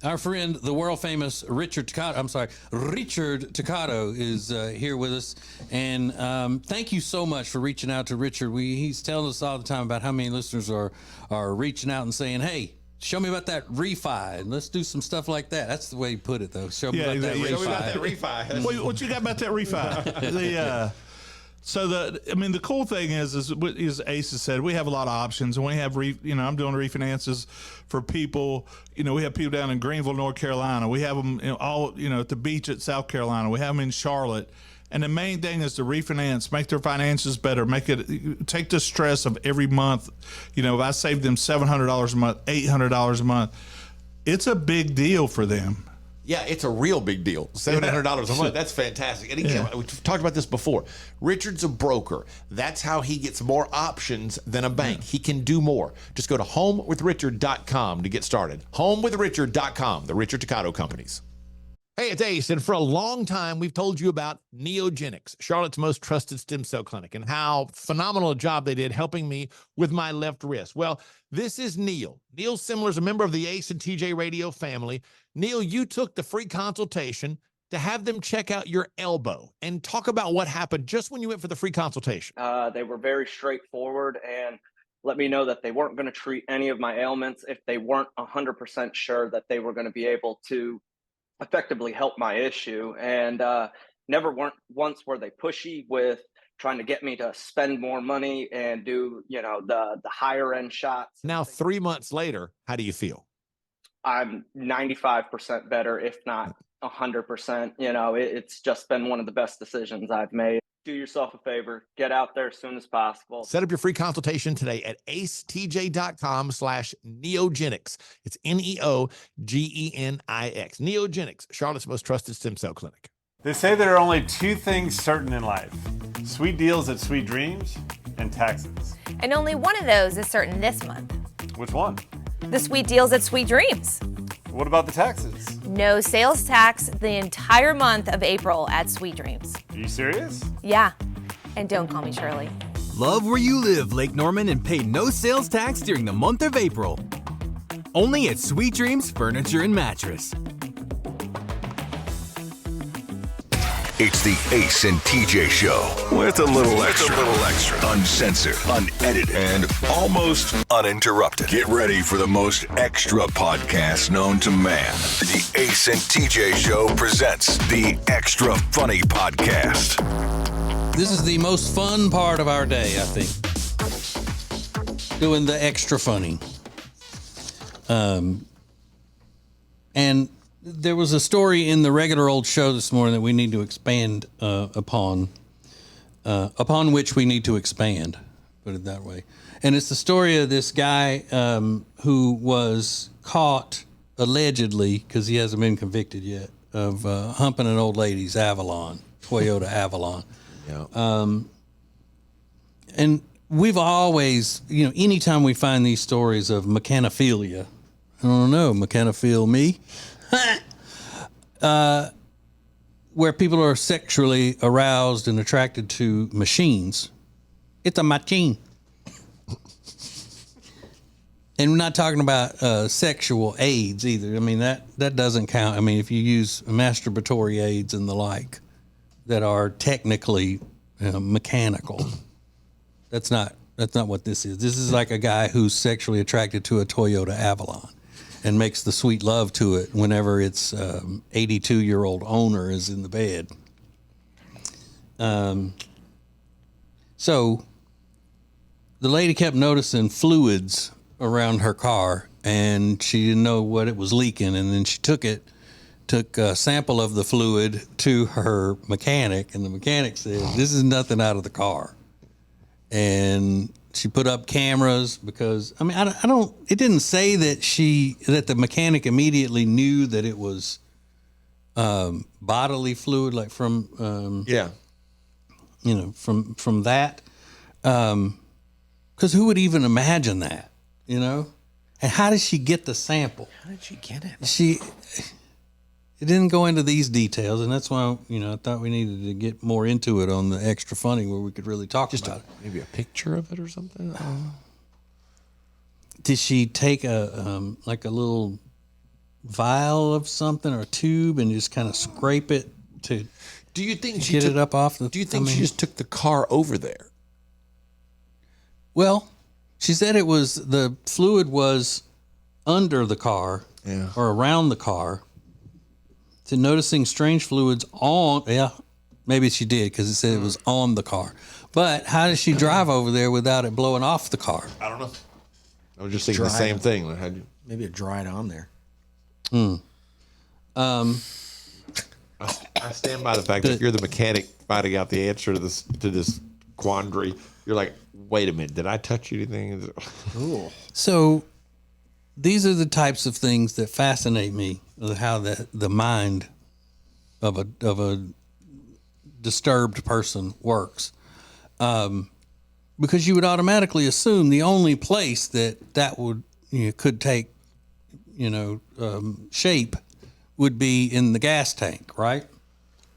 Our friend, the world famous Richard Toccato is here with us. And thank you so much for reaching out to Richard. He's telling us all the time about how many listeners are reaching out and saying, hey, show me about that refi, and let's do some stuff like that. That's the way you put it, though. Show me about that refi. Show me about that refi. What you got about that refi? The cool thing is Ace has said, we have a lot of options, and we have, I'm doing refinances for people. We have people down in Greenville, North Carolina. We have them at the beach at South Carolina. We have them in Charlotte. And the main thing is to refinance, make their finances better, take the stress of every month. If I save them $700 a month, $800 a month, it's a big deal for them. Yeah, it's a real big deal. $700 a month. That's fantastic. And again, we've talked about this before. Richard's a broker. That's how he gets more options than a bank. He can do more. Just go to homewithrichard.com to get started. Homewithrichard.com, the Richard Toccato Companies. Hey, it's Ace, and for a long time, we've told you about Neogenics, Charlotte's most trusted stem cell clinic, and how phenomenal a job they did helping me with my left wrist. Well, this is Neil. Neil Simler is a member of the Ace and TJ Radio family. Neil, you took the free consultation to have them check out your elbow and talk about what happened just when you went for the free consultation. They were very straightforward and let me know that they weren't going to treat any of my ailments if they weren't 100% sure that they were going to be able to effectively help my issue. And once were they pushy with trying to get me to spend more money and do, the higher end shots. Now, 3 months later, how do you feel? I'm 95% better, if not 100%. It's just been one of the best decisions I've made. Do yourself a favor, get out there as soon as possible. Set up your free consultation today at acetj.com/neogenics. It's Neogenix. Neogenics, Charlotte's most trusted stem cell clinic. They say there are only two things certain in life: sweet deals at Sweet Dreams and taxes. And only one of those is certain this month. Which one? The sweet deals at Sweet Dreams. What about the taxes? No sales tax the entire month of April at Sweet Dreams. Are you serious? Yeah. And don't call me Shirley. Love where you live, Lake Norman, and pay no sales tax during the month of April. Only at Sweet Dreams Furniture and Mattress. It's the Ace and TJ Show with a little extra. Uncensored, unedited, and almost uninterrupted. Get ready for the most extra podcast known to man. The Ace and TJ Show presents the Extra Funny Podcast. This is the most fun part of our day, I think. Doing the extra funny. And there was a story in the regular old show this morning that we need to expand upon which we need to expand, put it that way. And it's the story of this guy who was caught, allegedly, because he hasn't been convicted yet, of humping an old lady's Avalon, Toyota Avalon. Yeah. And we've always, anytime we find these stories of mechanophilia, I don't know, mechanophile me? Where people are sexually aroused and attracted to machines. It's a machine. And we're not talking about sexual aids either. I mean, that doesn't count. I mean, if you use masturbatory aids and the like that are technically mechanical, that's not what this is. This is like a guy who's sexually attracted to a Toyota Avalon and makes the sweet love to it whenever its 82-year-old owner is in the bed. So the lady kept noticing fluids around her car, and she didn't know what it was leaking, and then she took a sample of the fluid to her mechanic, and the mechanic said, "This is nothing out of the car." And she put up cameras because, I mean, it didn't say that the mechanic immediately knew that it was bodily fluid, like from, from that. Because who would even imagine that, And how did she get the sample? How did she get it? It didn't go into these details, and that's why, I thought we needed to get more into it on the Extra Funny where we could really talk about it. Maybe a picture of it or something? I don't know. Did she take a little vial of something or a tube and just kind of scrape it to Do you think she get took, it up off the? Do you think she just took the car over there? Well, she said it was the fluid was under the car or around the car. To noticing strange fluids on, maybe she did because it said it was on the car. But how did she drive over there without it blowing off the car? I don't know. I was just thinking the same thing. Like, how'd you... Maybe it dried on there. I stand by the fact that if you're the mechanic finding out the answer to this quandary, you're like, wait a minute, did I touch anything? So these are the types of things that fascinate me, how the mind of a disturbed person works. Because you would automatically assume the only place that would could take shape would be in the gas tank, right?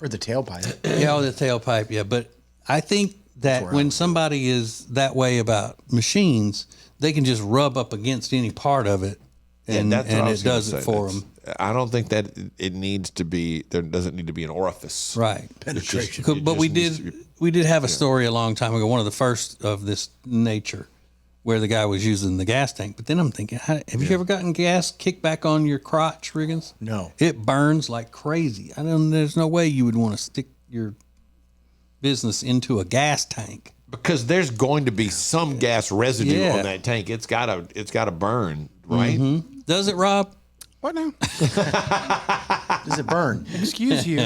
Or the tailpipe. Yeah, the tailpipe. Yeah, but I think that when somebody is that way about machines, they can just rub up against any part of it, and it does it for them. I don't think that it needs to be. There doesn't need to be an orifice. Right. Penetration. But we did have a story a long time ago, one of the first of this nature, where the guy was using the gas tank. But then I'm thinking, have you ever gotten gas kicked back on your crotch, Riggins? No. It burns like crazy. There's no way you would want to stick your business into a gas tank. Because there's going to be some gas residue on that tank. It's gotta burn, right? Mm-hmm. Does it, Rob? What now? Does it burn? Excuse you.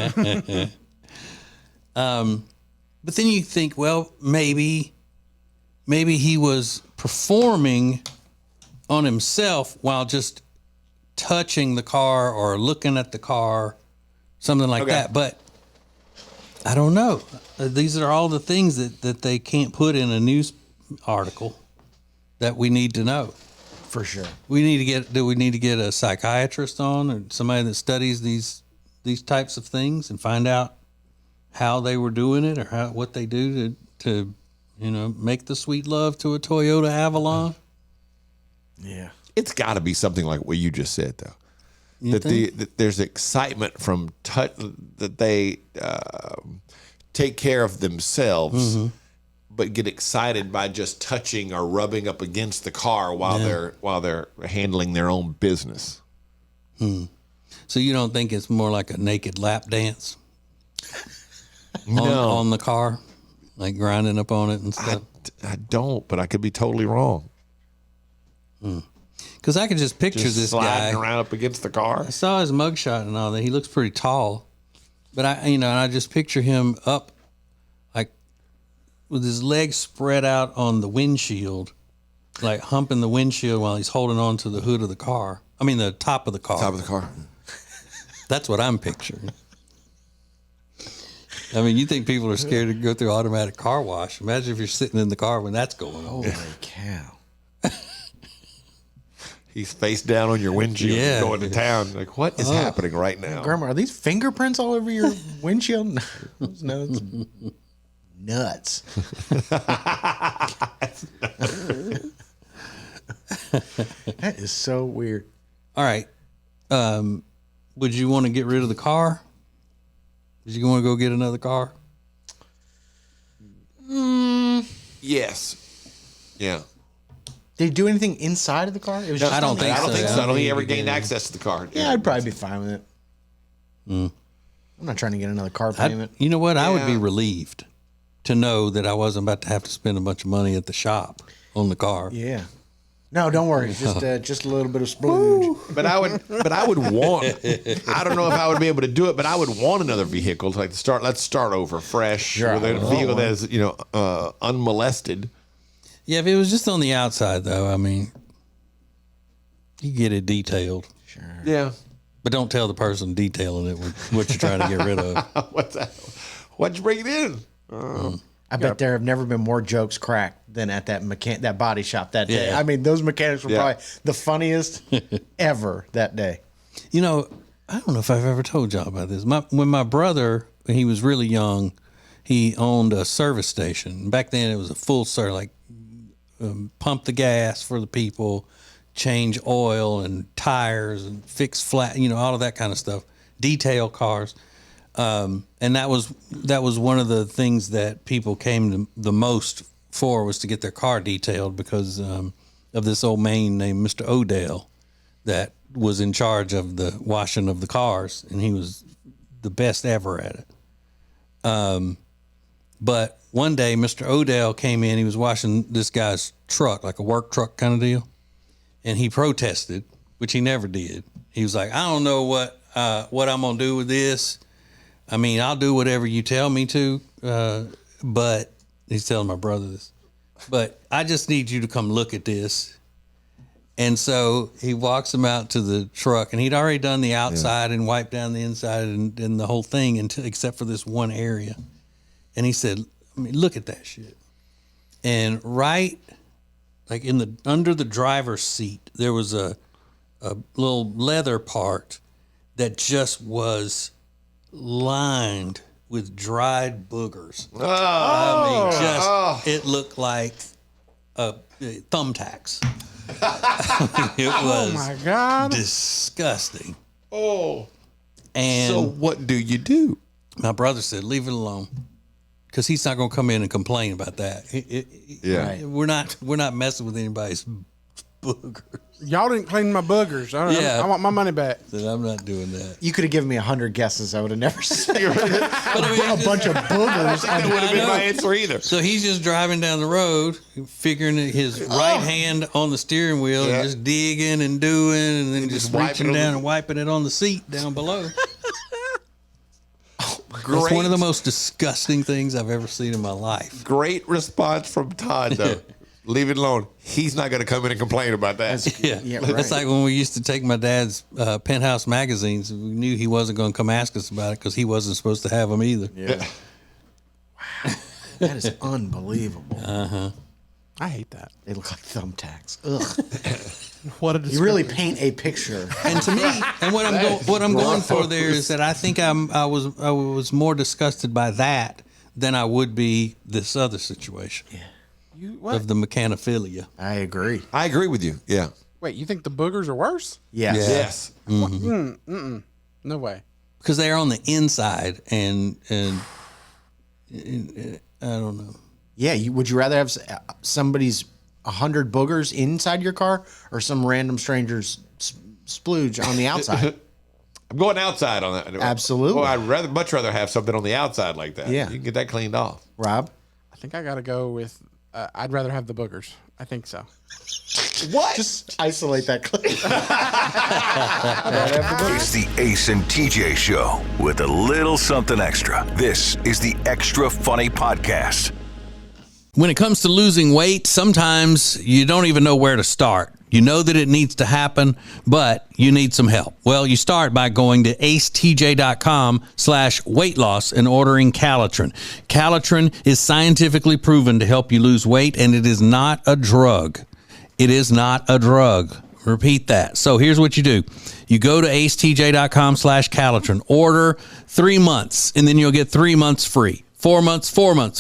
But then you think, well, maybe he was performing on himself while just touching the car or looking at the car, something like that. But I don't know. These are all the things that they can't put in a news article that we need to know. For sure. Do we need to get a psychiatrist on or somebody that studies these types of things and find out how they were doing it or what they do to make the sweet love to a Toyota Avalon? Yeah. It's got to be something like what you just said, though. That there's excitement from that they take care of themselves, but get excited by just touching or rubbing up against the car while they're handling their own business. So you don't think it's more like a naked lap dance No. on the car, like grinding up on it and stuff? I don't, but I could be totally wrong. Because I could just picture Just this sliding guy. around up against the car. I saw his mugshot and all that. He looks pretty tall, but I just picture him up, like with his legs spread out on the windshield, like humping the windshield while he's holding on to the hood of the car. I mean, the top of the car. Top of the car. That's what I'm picturing. I mean, you think people are scared to go through automatic car wash? Imagine if you're sitting in the car when that's going on. Holy cow. He's face down on your windshield Yeah. going to town. Like, what is happening right now? Grandma, are these fingerprints all over your windshield? No, it's nuts. That is so weird. All right. Would you want to get rid of the car? Did you want to go get another car? Yes. Yeah. Did he do anything inside of the car? It was just I don't think I don't so. think so. I don't think he ever gained Yeah. access to the car. Yeah, I'd probably be fine with it. I'm not trying to get another car payment. You know what? I would be Yeah. relieved to know that I wasn't about to have to spend a bunch of money at the shop on the car. Yeah. No, don't worry. Just a little bit of splooge. But I would want. I don't know if I would be able to do it, but I would want another vehicle to like start. Let's start over fresh Sure, with I a would vehicle want that is unmolested. Yeah, if it was just on the outside, though, I mean, you get it detailed. Yeah. But don't tell the person detailing it what you're trying to get rid of. What's that? Why'd you bring it in? I bet there have never been more jokes cracked than at that body shop that day. Yeah. I mean, those mechanics were Yeah. probably the funniest ever that day. You know, I don't know if I've ever told y'all about this. When my brother, when he was really young, he owned a service station. Back then, it was a full service, like pump the gas for the people, change oil and tires and fix flat, all of that kind of stuff, detail cars. And that was one of the things that people came to the most for, was to get their car detailed because of this old man named Mr. Odell that was in charge of the washing of the cars, and he was the best ever at it. But one day, Mr. Odell came in. He was washing this guy's truck, like a work truck kind of deal, and he protested, which he never did. He was like, "I don't know what I'm gonna do with this. I mean, I'll do whatever you tell me to, but." He's telling my brother this, but I just need you to come look at this. And so he walks him out to the truck, and he'd already done the outside and wiped down the inside and the whole thing except for this one area. And he said, I mean, look at that shit. And right, like under the driver's seat, there was a little leather part that just was lined with dried boogers. It looked like thumbtacks. It was my God. disgusting. Oh. And so what do you do? My brother said, leave it alone. Because he's not going to come in and complain about that. Right. We're not messing with anybody's boogers. Y'all didn't clean my boogers. I want my money back. Said, I'm not doing that. You could have given me 100 guesses. I would have never said a bunch of That boogers. would have been my answer either. So he's just driving down the road, figuring his right hand on the steering wheel and just digging and doing, and then just reaching down and wiping it on the seat down below. It's one of the most disgusting things I've ever seen in my life. Great response from Todd, though. Leave it alone. He's not going to come in and complain about that. It's like when we used to take my dad's Penthouse magazines. We knew he wasn't going to come ask us about it because he wasn't supposed to have them either. Yeah. Wow. That is unbelievable. Uh-huh. I hate that. They look like thumbtacks. Ugh. What a You really paint a picture. And to me, and what I'm going for there is that I think I was more disgusted by that than I would be this other situation. Yeah. Of the mechanophilia. I agree. I agree with you. Yeah. Wait, you think the boogers are worse? Yes. Yes. Mm-hmm. No way. Because they're on the inside, and I don't know. Yeah. Would you rather have somebody's 100 boogers inside your car or some random stranger's splooge on the outside? I'm going outside on that. Absolutely. Well, I'd much rather have something on the outside like that. Yeah. You can get that cleaned off. Rob? I think I got to go with, I'd rather have the boogers. I think so. What? Just isolate that clip. It's the Ace and TJ Show with a little something extra. This is the Extra Funny Podcast. When it comes to losing weight, sometimes you don't even know where to start. You know that it needs to happen, but you need some help. Well, you start by going to acetj.com/weight loss and ordering Calitrin. Calitrin is scientifically proven to help you lose weight, and it is not a drug. It is not a drug. Repeat that. So here's what you do. You go to acetj.com/Calitrin, order 3 months, and then you'll get 3 months free. 4 months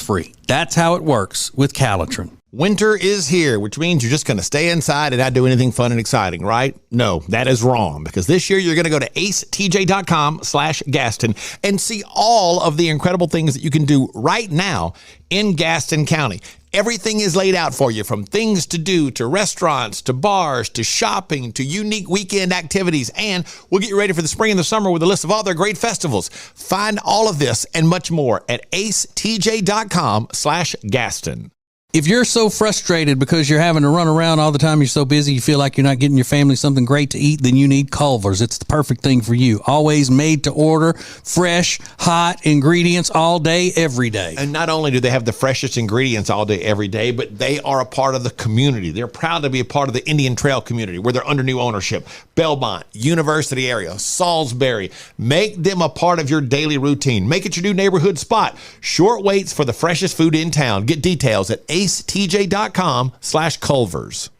free. That's how it works with Calitrin. Winter is here, which means you're just going to stay inside and not do anything fun and exciting, right? No, that is wrong, because this year you're going to go to acetj.com/Gaston and see all of the incredible things that you can do right now in Gaston County. Everything is laid out for you, from things to do, to restaurants, to bars, to shopping, to unique weekend activities. And we'll get you ready for the spring and the summer with a list of all their great festivals. Find all of this and much more at acetj.com/Gaston. If you're so frustrated because you're having to run around all the time, you're so busy, you feel like you're not getting your family something great to eat, then you need Culver's. It's the perfect thing for you. Always made to order, fresh, hot ingredients all day, every day. And not only do they have the freshest ingredients all day, every day, but they are a part of the community. They're proud to be a part of the Indian Trail community, where they're under new ownership. Belmont, University area, Salisbury. Make them a part of your daily routine. Make it your new neighborhood spot. Short waits for the freshest food in town. Get details at acetj.com/Culver's.